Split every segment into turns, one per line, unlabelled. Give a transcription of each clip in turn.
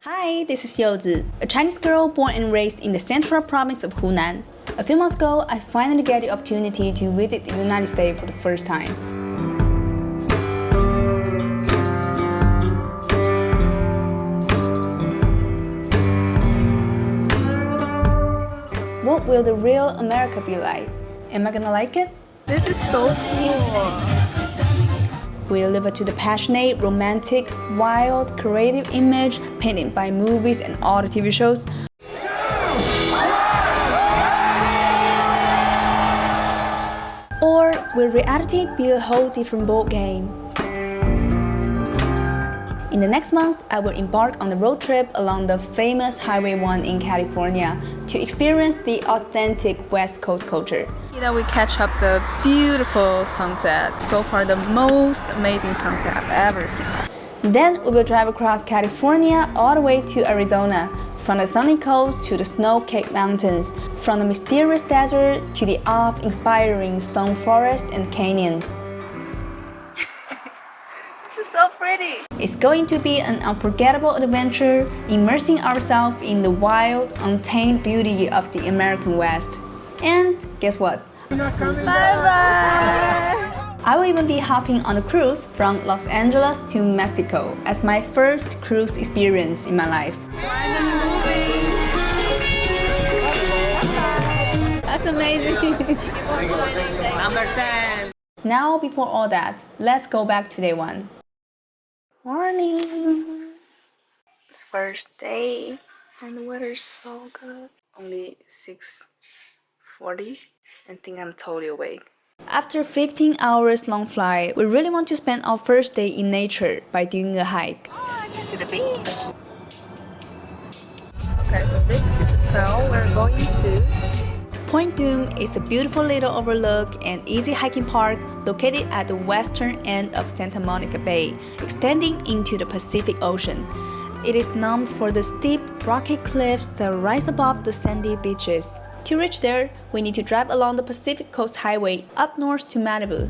Hi, this is Youzi, a Chinese girl born and raised in the central province of Hunan. A few months ago, I finally get the opportunity to visit the United States for the first time. What will the real America be like? Am I gonna like it?
This is so cool.
Will live up to the passionate, romantic, wild, creative image painted by movies and all the TV shows? Or will reality be a whole different ballgame? In the next month, I will embark on a road trip along the famous Highway 1 in California to experience the authentic West Coast culture.
That we catch up the beautiful sunset. So far, the most amazing sunset I've ever seen.
Then we will drive across California all the way to Arizona, from the sunny coast to the snow-capped mountains, from the mysterious desert to the awe-inspiring stone forest and canyons.
This is so pretty.
It's going to be an unforgettable adventure, immersing ourselves in the wild, untamed beauty of the American West. And guess what?
Bye-bye.
I will even be hopping on a cruise from Los Angeles to Mexico as my first cruise experience in my life.
Finally moving. That's amazing.
Number 10.
Now, before all that, let's go back to day one. Morning! First day, and the weather is so good. Only 6:40. I think I'm totally awake. After a 15 hours long flight, we really want to spend our first day in nature by doing a hike.
Oh, I can see the beach. Okay, so this is the trail we're going to.
Point Dume is a beautiful little overlook and easy hiking park located at the western end of Santa Monica Bay, extending into the Pacific Ocean. It is known for the steep, rocky cliffs that rise above the sandy beaches. To reach there, we need to drive along the Pacific Coast Highway up north to Malibu.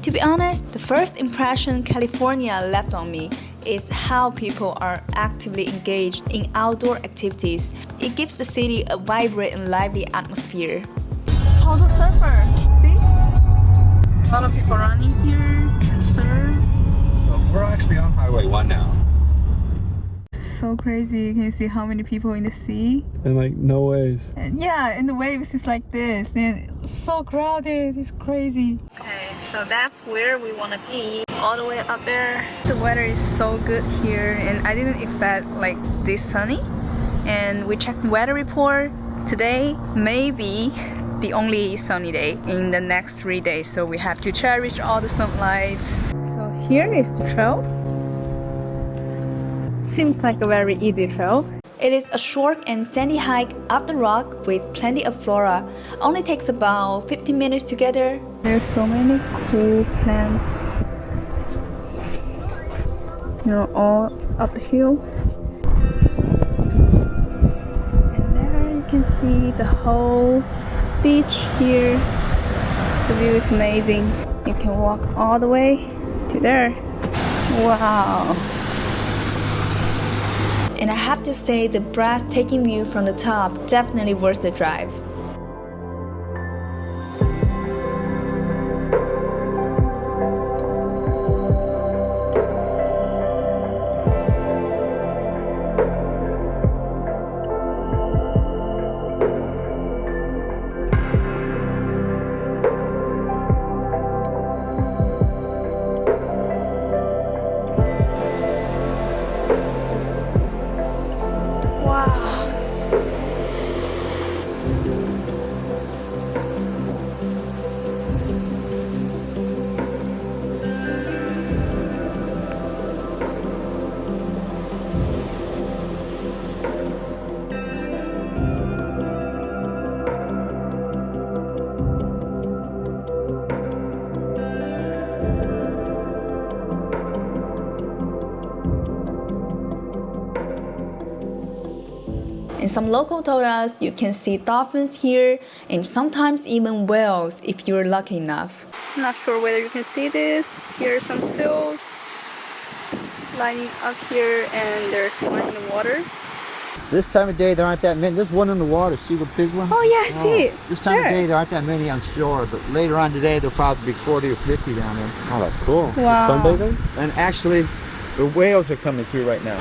To be honest, the first impression California left on me is how people are actively engaged in outdoor activities. It gives the city a vibrant and lively atmosphere.
Oh, the surfer. See? A lot of people running here and surf.
So we're actually on Highway 1 now.
So crazy. Can you see how many people in the sea?
And like no waves.
And yeah, and the waves is like this. And it's so crowded. It's crazy. Okay, so that's where we want to be. All the way up there. The weather is so good here, and I didn't expect like this sunny. And we checked the weather report. Today, maybe the only sunny day in the next 3 days. So we have to cherish all the sunlight. So here is the trail. Seems like a very easy trail.
It is a short and sandy hike up the rock with plenty of flora. Only takes about 15 minutes to get there.
There's so many cool plants. You know, all up the hill. And there you can see the whole beach here. The view is amazing. You can walk all the way to there. Wow.
And I have to say, the breathtaking view from the top definitely worth the drive. And some local told us you can see dolphins here and sometimes even whales if you're lucky enough.
I'm not sure whether you can see this. Here are some seals lining up here, and there's one in the water.
This time of day, there aren't that many. There's one in the water. See the big one?
Oh yeah, I see it.
This time
Sure.
of day, there aren't that many on shore, but later on today, there'll probably be 40 or 50 down there.
Oh, that's cool.
Wow.
Sunbathing?
And actually, the whales are coming through right now.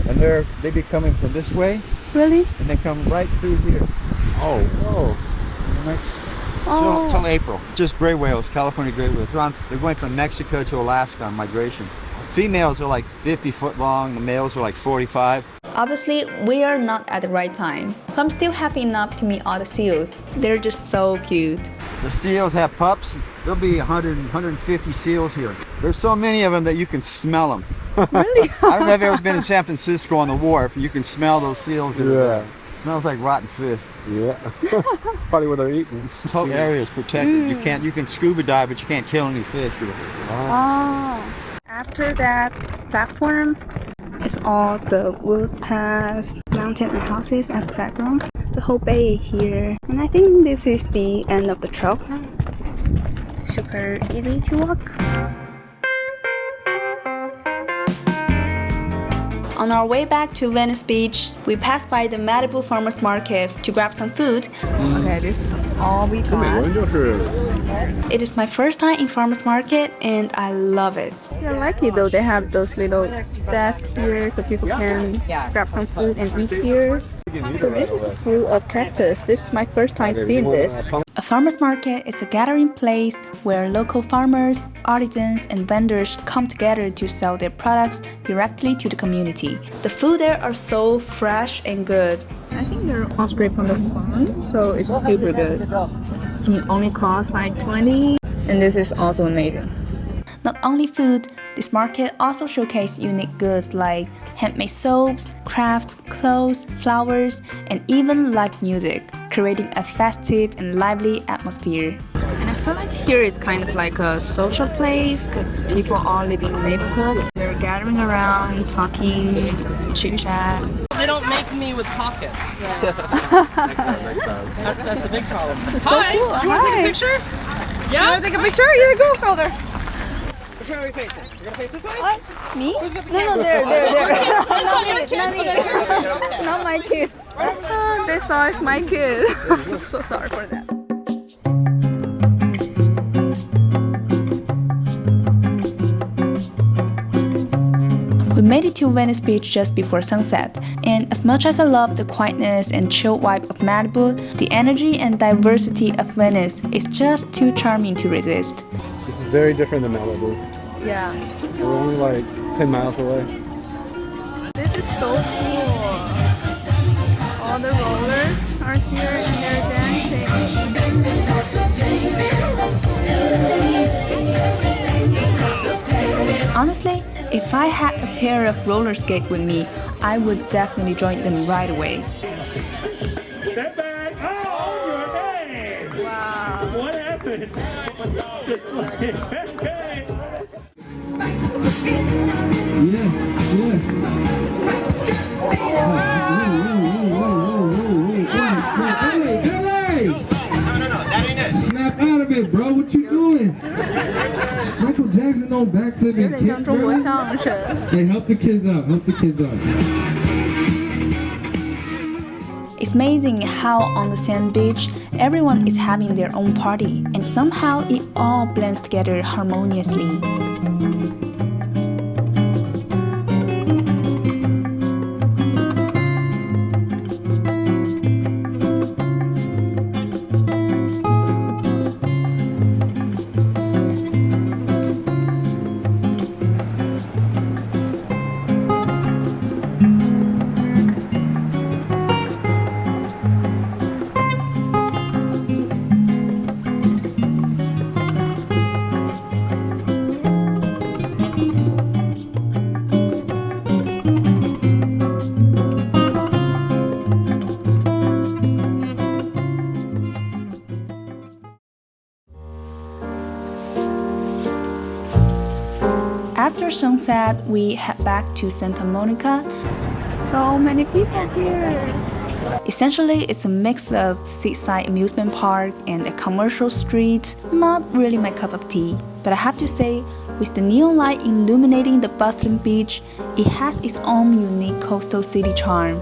And they be coming from this way,
Really?
and they come right through here.
Oh, whoa.
Till April. Just gray whales, California gray whales. They're going from Mexico to Alaska on migration. Females are like 50 foot long, the males are like 45.
Obviously, we are not at the right time, but I'm still happy enough to meet all the seals. They're just so cute.
The seals have pups. There'll be 100, 150 seals here. There's so many of them that you can smell them.
Really?
I don't know if you've ever been in San Francisco on the wharf. You can smell those seals. That are there. Smells like rotten fish.
Yeah. Probably what they're eating.
This whole area is protected. You can scuba dive, but you can't kill any fish.
Oh. After that platform, it's all the wood paths, mountain and houses at the background. The whole bay here. And I think this is the end of the trail. Super easy to walk.
On our way back to Venice Beach, we passed by the Malibu Farmers Market to grab some food.
Okay, this is all we got.
It is my first time in Farmers Market and I love it.
I like it though, they have those little desks here so people can grab some food and eat here. So this is full of cactus. This is my first time seeing this.
A farmers market is a gathering place where local farmers, artisans, and vendors come together to sell their products directly to the community. The food there are so fresh and good.
I think they're all straight from the farm, so it's super good. And it only costs like 20, and this is also amazing.
Not only food, this market also showcases unique goods like handmade soaps, crafts, clothes, flowers, and even live music, creating a festive and lively atmosphere.
And I feel like here is kind of like a social place because people all live in the neighborhood. They're gathering around, talking, chit-chat.
They don't make me with pockets. That's a big problem. Hi,
cool.
do you want to take
Hi.
a picture? Yeah?
You wanna take a picture? Yeah, go, brother.
Which way are we facing? You're gonna face this way?
What? Me?
Who's got the
No,
camera?
there.
That's
Not
not your
me,
kid,
not
but
me.
that's your kid. Okay.
Not my kid. They saw it's my kid. I'm so sorry for that.
We made it to Venice Beach just before sunset, and as much as I love the quietness and chill vibe of Malibu, the energy and diversity of Venice is just too charming to resist.
This is very different than Malibu.
Yeah.
We're only like 10 miles away.
This is so cool. All the rollers are here and they're dancing.
Honestly, if I had a pair of roller skates with me, I would definitely join them right away.
Step back. Oh, your name. Wow. What happened? Just like, hey.
Snap out of it, bro. What you doing? Michael Jackson on backflip
有
and
点像
kick,
中国
bro.
相声。
Hey, help the kids out. Help the kids out.
It's amazing how on the sand beach, everyone is having their own party, and somehow it all blends together harmoniously. After sunset, we head back to Santa Monica.
So many people here.
Essentially, it's a mix of seaside amusement park and a commercial street. Not really my cup of tea, but I have to say, with the neon light illuminating the bustling beach, it has its own unique coastal city charm.